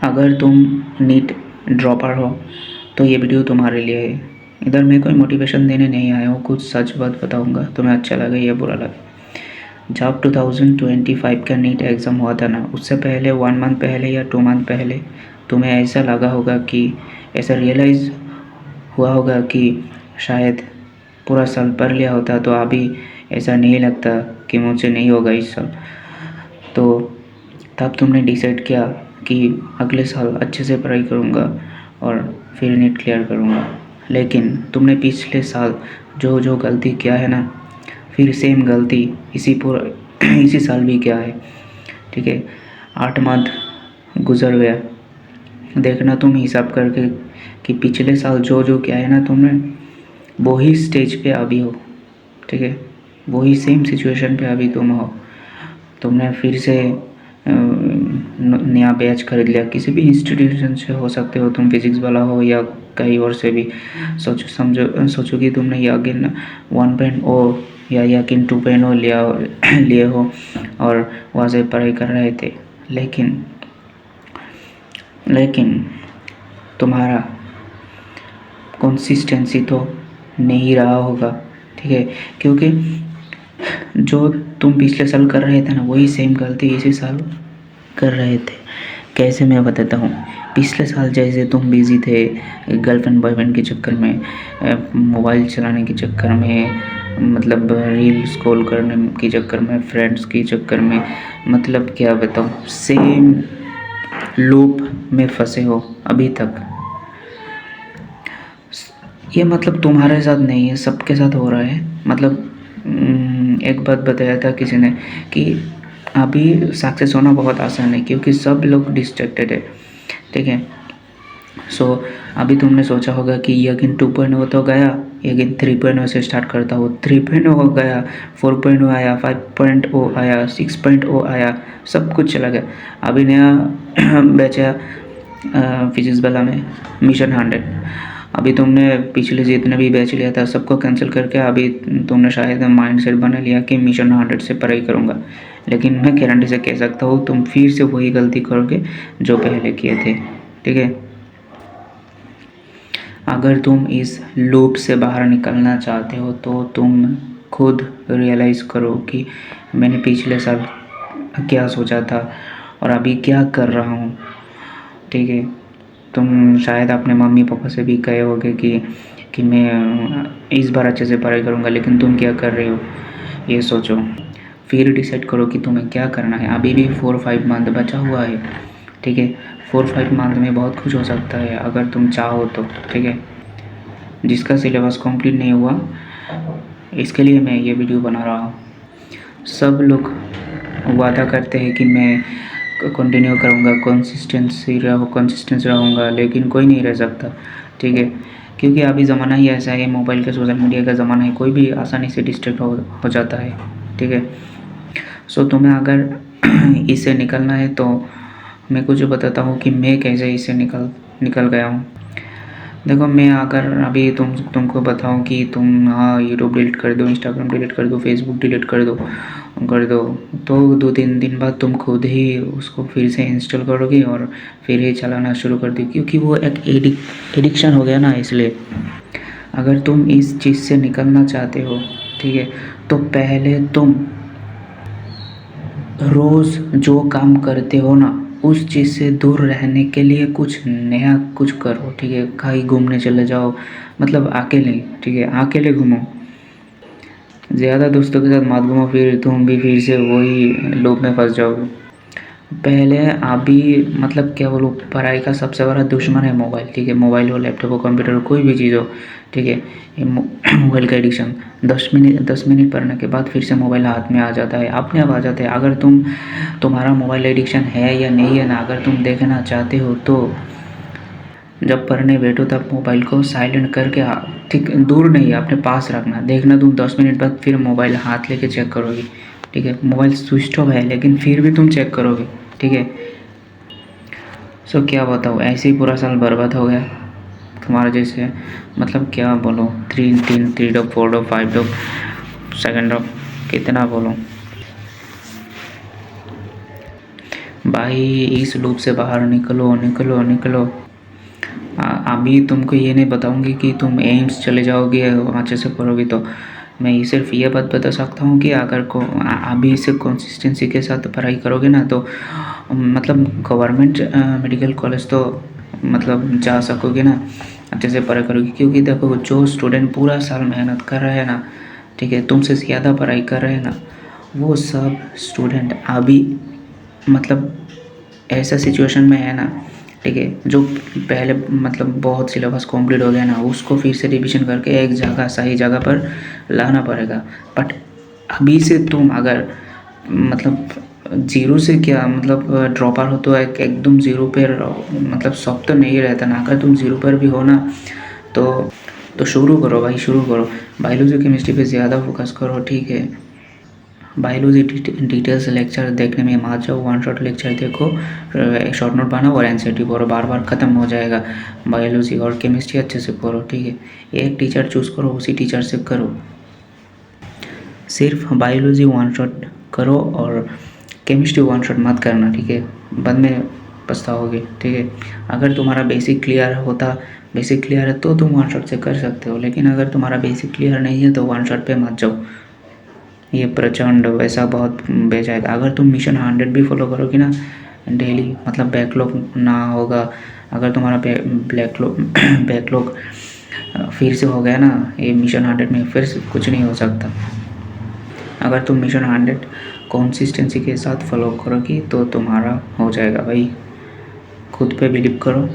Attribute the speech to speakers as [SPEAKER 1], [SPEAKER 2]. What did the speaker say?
[SPEAKER 1] अगर तुम NEET dropper हो तो ये वीडियो तुम्हारे लिए है। इधर मैं कोई मोटिवेशन देने नहीं आया हूँ, कुछ सच बात बताऊँगा, तुम्हें अच्छा लगे या बुरा लगे। जब 2025 का नीट एग्ज़ाम हुआ था ना, उससे पहले 1 मंथ पहले या 2 मंथ पहले तुम्हें ऐसा लगा होगा कि ऐसा रियलाइज़ हुआ होगा कि शायद पूरा साल पढ़ लिया होता तो अभी ऐसा नहीं लगता कि मुझसे नहीं होगा इस साल। तो तब तुमने डिसाइड किया कि अगले साल अच्छे से पढ़ाई करूँगा और फिर नीट क्लियर करूँगा। लेकिन तुमने पिछले साल जो जो गलती किया है ना, फिर सेम गलती इसी साल भी किया है। ठीक है, 8 मंथ गुजर गया। देखना तुम हिसाब करके कि पिछले साल जो जो किया है ना तुमने, वही स्टेज पे अभी हो। ठीक है, वही सेम सिचुएशन पे अभी तुम हो। तुमने फिर से नया बैच खरीद लिया, किसी भी इंस्टीट्यूशन से हो सकते हो, तुम फिजिक्स वाला हो या कहीं और से भी। सोचो कि तुमने यागिन 1.0 या यागिन 2.0 लिए हो और वहाँ से पढ़ाई कर रहे थे। लेकिन तुम्हारा कंसिस्टेंसी तो नहीं रहा होगा। ठीक है, क्योंकि जो तुम पिछले साल कर रहे थे ना, वही सेम गलती इसी साल कर रहे थे। कैसे, मैं बताता हूँ। पिछले साल जैसे तुम बिज़ी थे गर्लफ्रेंड बॉयफ्रेंड के चक्कर में, मोबाइल चलाने के चक्कर में, मतलब रील स्क्रॉल करने के चक्कर में, फ्रेंड्स के चक्कर में, मतलब क्या बताऊँ, सेम लूप में फंसे हो अभी तक। ये मतलब तुम्हारे साथ नहीं है, सबके साथ हो रहा है। मतलब एक बात बताया था किसी ने कि अभी सक्सेस होना बहुत आसान है क्योंकि सब लोग डिस्ट्रैक्टेड है। ठीक है, सो अभी तुमने सोचा होगा कि यकीन 2.0 तो गया, यकीन 3.0 से स्टार्ट करता हो, 3.0 हो गया, 4.0 आया, 5.0 आया, 6.0 आया, सब कुछ चला गया। अभी नया बेचा फिजिक्स वाला में मिशन 100। अभी तुमने पिछले जितने भी बैच लिया था सबको कैंसिल करके अभी तुमने शायद माइंडसेट बना लिया कि मिशन 100 से पढ़ाई करूँगा। लेकिन मैं गारंटी से कह सकता हूँ तुम फिर से वही गलती करोगे जो पहले किए थे। ठीक है, अगर तुम इस लूप से बाहर निकलना चाहते हो तो तुम खुद रियलाइज़ करो कि मैंने पिछले साल क्या सोचा था और अभी क्या कर रहा हूँ। ठीक है, तुम शायद अपने मम्मी पापा से भी कहे होगे कि मैं इस बार अच्छे से पढ़ाई करूँगा, लेकिन तुम क्या कर रहे हो ये सोचो। फिर डिसाइड करो कि तुम्हें क्या करना है। अभी भी 4-5 मंथ बचा हुआ है। ठीक है, 4-5 मंथ में बहुत कुछ हो सकता है अगर तुम चाहो तो। ठीक है, जिसका सिलेबस कंप्लीट नहीं हुआ, इसके लिए मैं ये वीडियो बना रहा हूँ। सब लोग वादा करते हैं कि मैं कंटिन्यू करूँगा, कंसिस्टेंस रहूँगा, लेकिन कोई नहीं रह सकता। ठीक है, क्योंकि अभी ज़माना ही ऐसा है, मोबाइल का, सोशल मीडिया का ज़माना है, कोई भी आसानी से डिस्ट्रैक्ट हो जाता है। ठीक है, सो तुम्हें अगर इससे निकलना है तो मैं कुछ बताता हूँ कि मैं कैसे इससे निकल गया हूँ। देखो, मैं अगर अभी तुमको बताऊं कि तुम यूट्यूब डिलीट कर दो, इंस्टाग्राम डिलीट कर दो, फेसबुक डिलीट कर दो तो 2-3 दिन बाद तुम खुद ही उसको फिर से इंस्टॉल करोगे और फिर ही चलाना शुरू कर दो, क्योंकि वो एक एडिक्शन हो गया ना। इसलिए अगर तुम इस चीज़ से निकलना चाहते हो, ठीक है, तो पहले तुम रोज़ जो काम करते हो ना, उस चीज़ से दूर रहने के लिए कुछ नया कुछ करो। ठीक है, कहीं घूमने चले जाओ, मतलब अकेले। ठीक है, अकेले घूमो, ज़्यादा दोस्तों के साथ मत घूमो, फिर तुम भी फिर से वही लूप में फंस जाओगे। पहले अभी मतलब क्या बोलूँ, पढ़ाई का सबसे बड़ा दुश्मन है मोबाइल। ठीक है, मोबाइल हो, लैपटॉप हो, कंप्यूटर हो, कोई भी चीज़ हो। ठीक है, ये मोबाइल का एडिक्शन 10 मिनट पढ़ने के बाद फिर से मोबाइल हाथ में आ जाता है, अपने आप आ जाता है। अगर तुम्हारा मोबाइल एडिक्शन है या नहीं है ना, अगर तुम देखना चाहते हो तो जब पढ़ने बैठो तब मोबाइल को साइलेंट करके, ठीक दूर नहीं, अपने पास रखना। देखना तुम 10 मिनट बाद फिर मोबाइल हाथ लेके चेक करोगे। ठीक है, मोबाइल स्विच ऑफ है लेकिन फिर भी तुम चेक करोगे। ठीक है, सो क्या बताऊँ, ऐसे ही पूरा साल बर्बाद हो गया तुम्हारा जैसे। मतलब क्या बोलूँ, 3 डॉप 4 डॉप 5 डॉप सेकेंड डॉप, कितना बोलूँ। भाई इस लूप से बाहर निकलो निकलो निकलो। अभी तुमको ये नहीं बताऊंगी कि तुम एम्स चले जाओगे अच्छे से पढ़ोगे, तो मैं सिर्फ ये बात बता सकता हूँ कि अगर को अभी से कंसिस्टेंसी के साथ पढ़ाई करोगे ना तो मतलब गवर्नमेंट मेडिकल कॉलेज तो मतलब जा सकोगे ना, अच्छे से पढ़ाई करोगे। क्योंकि देखो जो स्टूडेंट पूरा साल मेहनत कर रहे हैं ना, ठीक है, तुमसे ज़्यादा पढ़ाई कर रहे हैं ना, वो सब स्टूडेंट अभी मतलब ऐसा सिचुएशन में है ना, ठीक है, जो पहले मतलब बहुत सिलेबस कंप्लीट हो गया ना, उसको फिर से रिवीजन करके एक जगह सही जगह पर लाना पड़ेगा। बट अभी से तुम अगर मतलब ज़ीरो से क्या मतलब ड्रॉप आउट हो तो एकदम ज़ीरो पर मतलब सब तो नहीं रहता ना। अगर तुम ज़ीरो पर भी हो ना तो शुरू करो भाई, शुरू करो। बायोलॉजी केमिस्ट्री पे ज़्यादा फोकस करो, ठीक है। बायोलॉजी डिटेल्स लेक्चर देखने में मत जाओ, वन शॉट लेक्चर देखो, शॉर्ट नोट बनाओ और एनसीईआरटी पढ़ो, बार बार ख़त्म हो जाएगा। बायोलॉजी और केमिस्ट्री अच्छे से पढ़ो, ठीक है। एक टीचर चूज़ करो, उसी टीचर से करो। सिर्फ बायोलॉजी वन शॉट करो और केमिस्ट्री वन शॉट मत करना, ठीक है, बाद में पछताओगे, ठीक है। अगर तुम्हारा बेसिक क्लियर होता, बेसिक क्लियर है तो तुम वन शॉट से कर सकते हो, लेकिन अगर तुम्हारा बेसिक क्लियर नहीं है तो वन शॉट पे मत जाओ, ये प्रचंड वैसा बहुत बेचाएगा। अगर तुम मिशन 100 भी फॉलो करोगे ना डेली, मतलब बैकलॉग ना होगा। अगर तुम्हारा बैकलॉग फिर से हो गया ना ये मिशन 100 में, फिर से कुछ नहीं हो सकता। अगर तुम मिशन 100 कंसिस्टेंसी के साथ फॉलो करोगी तो तुम्हारा हो जाएगा भाई। खुद पे बिलीव करो।